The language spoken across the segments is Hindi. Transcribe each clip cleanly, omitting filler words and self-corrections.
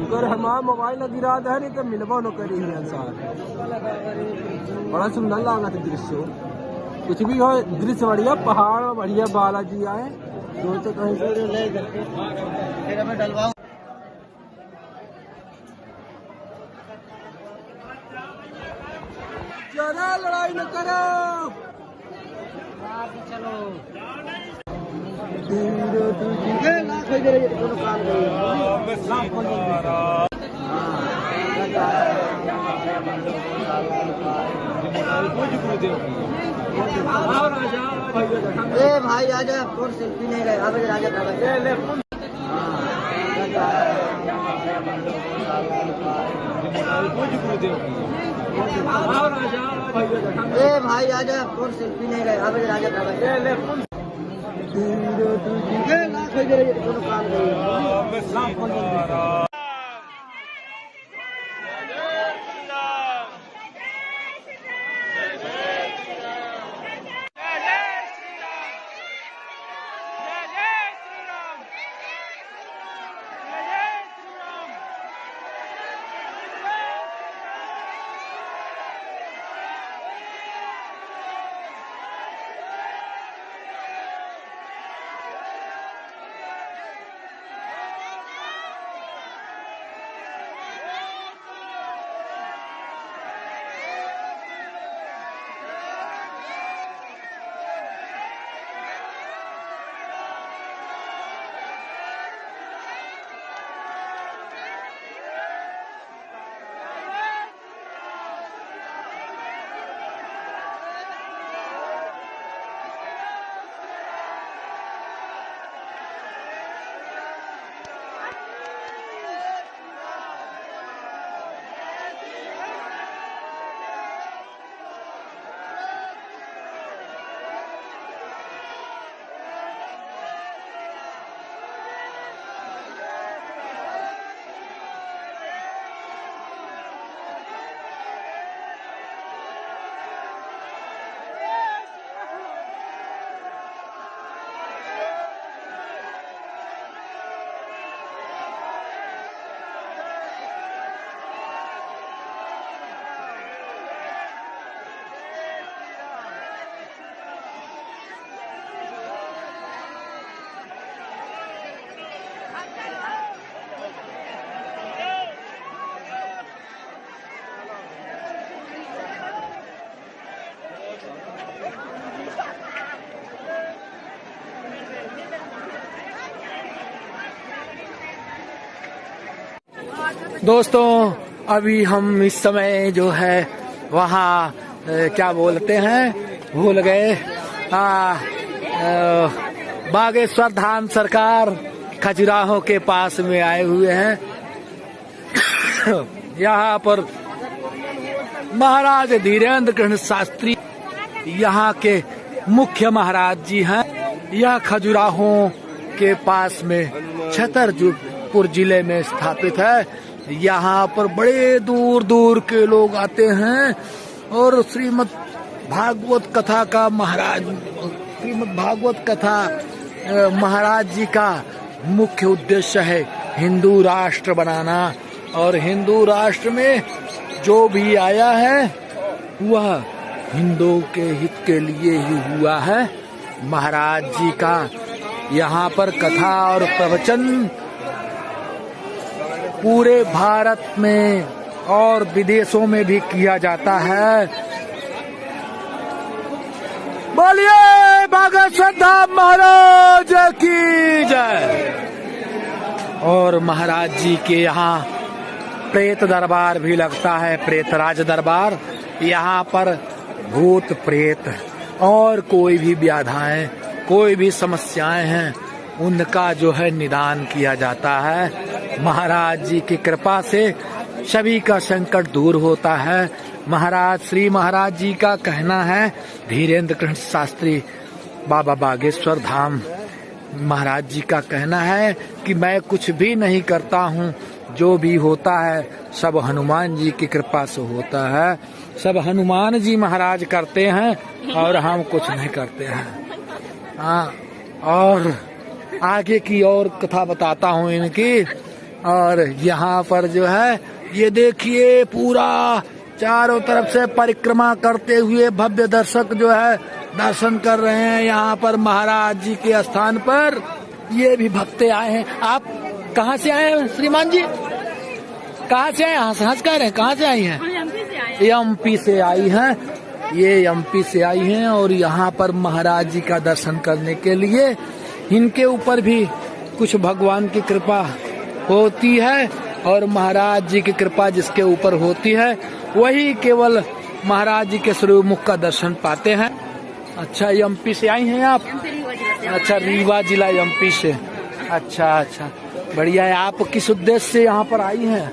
शुक्र है माँ मोबाइल गिरा दे नहीं तो मिलबो न करी है इंसान। बड़ा सुंदर लगा था दृश्य, कुछ भी हो दृश्य बढ़िया, पहाड़ बढ़िया, बालाजी आए सोचे कहीं से ले करके फिर हमें डलवाऊं। ज्यादा लड़ाई न करो, चलो ए भाई आजा, फोन सेल्फी नहीं रहे अब राजा ए भाई आजा, फोन सेल्फी नहीं रहे अब राजा दोस्तों, अभी हम इस समय जो है वहाँ क्या बोलते हैं, भूल गए, बागेश्वर धाम सरकार खजुराहो के पास में आए हुए हैं। यहाँ पर महाराज धीरेन्द्र कृष्ण शास्त्री यहाँ के मुख्य महाराज जी हैं। यह खजुराहो के पास में छतरपुर जिले में स्थापित है। यहाँ पर बड़े दूर दूर के लोग आते हैं और श्रीमद् भागवत कथा का श्रीमद् भागवत कथा महाराज जी का मुख्य उद्देश्य है हिंदू राष्ट्र बनाना, और हिंदू राष्ट्र में जो भी आया है वह हिंदुओं के हित के लिए ही हुआ है। महाराज जी का यहाँ पर कथा और प्रवचन पूरे भारत में और विदेशों में भी किया जाता है। बोलिए बागेश्वर धाम महाराज की जय। और महाराज जी के यहाँ प्रेत दरबार भी लगता है, प्रेतराज दरबार। यहाँ पर भूत प्रेत और कोई भी व्याधाएं, कोई भी समस्याएं हैं, उनका जो है निदान किया जाता है। महाराज जी की कृपा से सभी का संकट दूर होता है। महाराज श्री महाराज जी का कहना है, धीरेन्द्र कृष्ण शास्त्री बाबा बागेश्वर धाम महाराज जी का कहना है कि मैं कुछ भी नहीं करता हूँ, जो भी होता है सब हनुमान जी की कृपा से होता है। सब हनुमान जी महाराज करते हैं और हम कुछ नहीं करते हैं। हाँ, और आगे की और कथा बताता हूँ इनकी और यहाँ पर जो है ये देखिए पूरा चारों तरफ से परिक्रमा करते हुए भव्य दर्शक जो है दर्शन कर रहे हैं यहाँ पर महाराज जी के स्थान पर। ये भी भक्त आए हैं। आप कहाँ से आए हैं श्रीमान जी? कहाँ से आए? हंस कह रहे हैं, कहाँ से आई हैं? एमपी से आई हैं। ये एमपी से आई हैं और यहाँ पर महाराज जी का दर्शन करने के लिए इनके ऊपर भी कुछ भगवान की कृपा होती है और महाराज जी की कृपा जिसके ऊपर होती है वही केवल महाराज जी के स्वरूप का दर्शन पाते हैं। अच्छा, एमपी से आई हैं आप? अच्छा, रीवा जिला एमपी से। अच्छा, बढ़िया है। आप किस उद्देश्य से यहाँ पर आई हैं?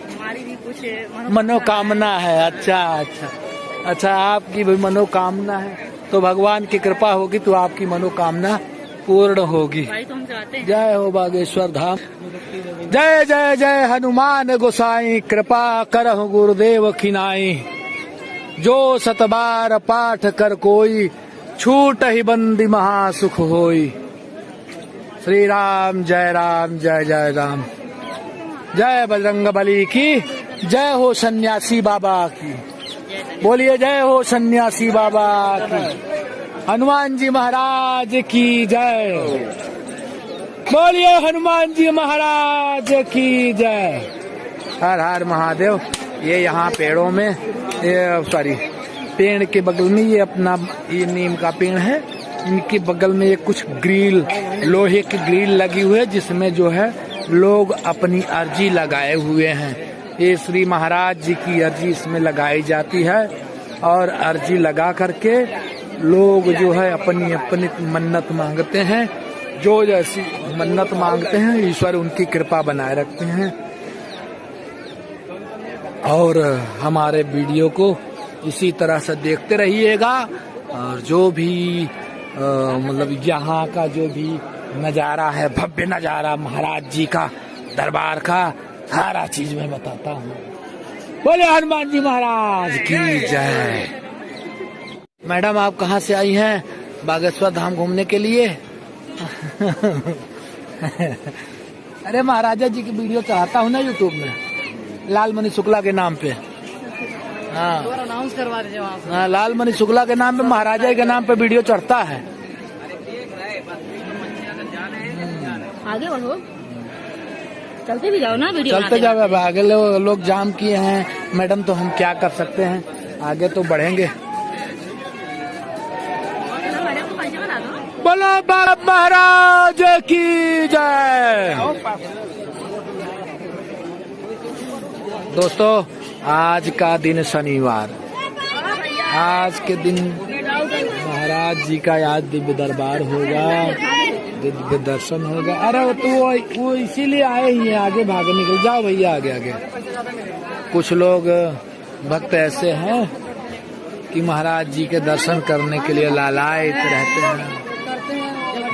हमारी भी कुछ मनोकामना है। अच्छा, आपकी भी मनोकामना है तो भगवान की कृपा होगी तो आपकी मनोकामना पूर्ण होगी। जय हो बागेश्वर धाम। जय जय जय हनुमान गोसाई, कृपा करहु गुरुदेव खिनाई। जो सतबार पाठ कर कोई, छूट ही बंदी महासुख होई। श्री राम जय जय राम। जय बजरंग बली की जय हो, सन्यासी बाबा की बोलिए जय हो, सन्यासी बाबा की। हनुमान जी महाराज की जय। बोलिए हनुमान जी महाराज की जय। हर हर महादेव। ये यहाँ पेड़ों में पेड़ के बगल में ये अपना ये नीम का पेड़ है। इनके बगल में ये कुछ ग्रिल, लोहे की ग्रिल लगी हुई है जिसमें जो है लोग अपनी अर्जी लगाए हुए हैं। ये श्री महाराज जी की अर्जी इसमें लगाई जाती है और अर्जी लगा करके लोग जो है अपनी अपनी मन्नत मांगते हैं। जो जैसी मन्नत मांगते हैं ईश्वर उनकी कृपा बनाए रखते हैं। और हमारे वीडियो को इसी तरह से देखते रहिएगा और जो भी मतलब यहाँ का जो भी नज़ारा है, भव्य नज़ारा महाराज जी का दरबार का, सारा चीज मैं बताता हूँ। बोले हनुमान जी महाराज की जय। मैडम आप कहाँ से आई हैं? बागेश्वर धाम घूमने के लिए? अरे महाराजा जी की वीडियो चाहता हूँ ना यूट्यूब में, लालमणि शुक्ला के नाम पे। हाँ, अनाउंस करवा दीजिए वहाँ पे। हाँ, लालमणि शुक्ला के नाम पे, महाराजा के नाम पे वीडियो चढ़ता है। आगे बढ़ो, चलते भी जाओ ना वीडियो। चलते जाओ, अब आगे लोग जाम किए हैं मैडम, तो हम क्या कर सकते हैं, आगे तो बढ़ेंगे। बोलो बाबा महाराज की जय। दोस्तों आज का दिन शनिवार, आज के दिन महाराज जी का आज दिव्य दरबार होगा, दिव्य दर्शन होगा। अरे वो इसीलिए आए ही हैं, आगे भागे निकल जाओ भैया, आगे आगे। कुछ लोग भक्त ऐसे हैं कि महाराज जी के दर्शन करने के लिए लालायित रहते हैं।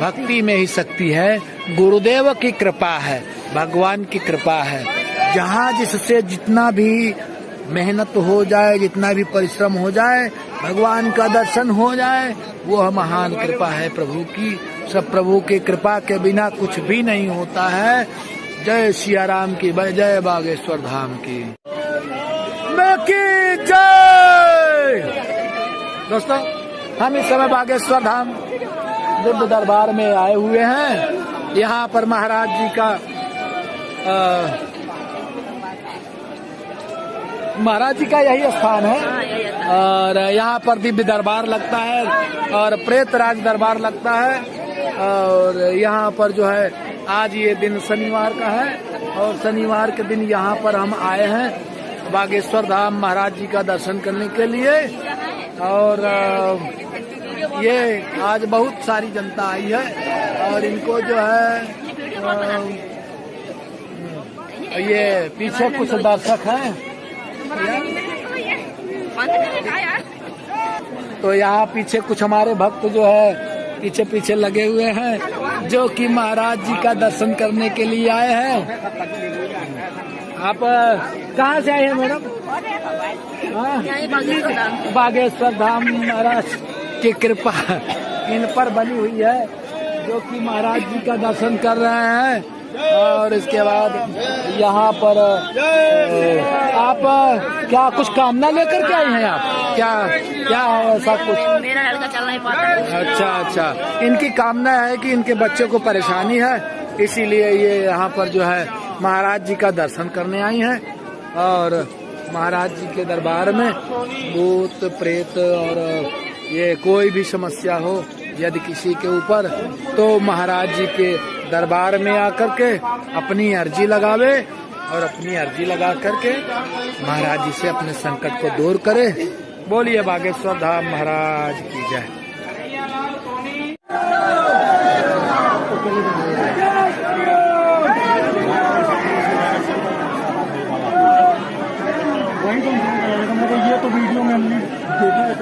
भक्ति में ही शक्ति है, गुरुदेव की कृपा है, भगवान की कृपा है। जहाँ जिससे जितना भी मेहनत हो जाए, जितना भी परिश्रम हो जाए, भगवान का दर्शन हो जाए, वो महान कृपा है प्रभु की। सब प्रभु की कृपा के बिना कुछ भी नहीं होता है। जय सिया राम की, जय बागेश्वर धाम की जय। दोस्तों हम इस समय बागेश्वर धाम दिव्य दरबार में आए हुए हैं। यहाँ पर महाराज जी का महाराज जी का यही स्थान है और यहाँ पर दिव्य दरबार लगता है और प्रेत राज दरबार लगता है। और यहाँ पर जो है आज ये दिन शनिवार का है और शनिवार के दिन यहाँ पर हम आए हैं बागेश्वर धाम महाराज जी का दर्शन करने के लिए। और ये आज बहुत सारी जनता आई है और इनको जो है ये पीछे कुछ दर्शक हैं, तो यहाँ पीछे कुछ हमारे भक्त जो है पीछे पीछे लगे हुए हैं जो कि महाराज जी का दर्शन करने के लिए आए हैं। आप कहाँ से आए हैं मैडम? बागेश्वर धाम महाराज की कृपा इन पर बनी हुई है जो कि महाराज जी का दर्शन कर रहे हैं और इसके बाद यहाँ पर आप क्या कुछ कामना लेकर के आए हैं आप? क्या क्या है ऐसा कुछ? मेरा लड़का चल नहीं पाता। अच्छा, इनकी कामना है कि इनके बच्चों को परेशानी है, इसीलिए ये यहाँ पर जो है महाराज जी का दर्शन करने आई हैं। और महाराज जी के दरबार में भूत प्रेत और ये कोई भी समस्या हो यदि किसी के ऊपर, तो महाराज जी के दरबार में आकर के अपनी अर्जी लगावे और अपनी अर्जी लगा करके महाराज जी से अपने संकट को दूर करे। बोलिए बागेश्वर धाम महाराज की जय। ये तो वीडियो में हमने देखा है।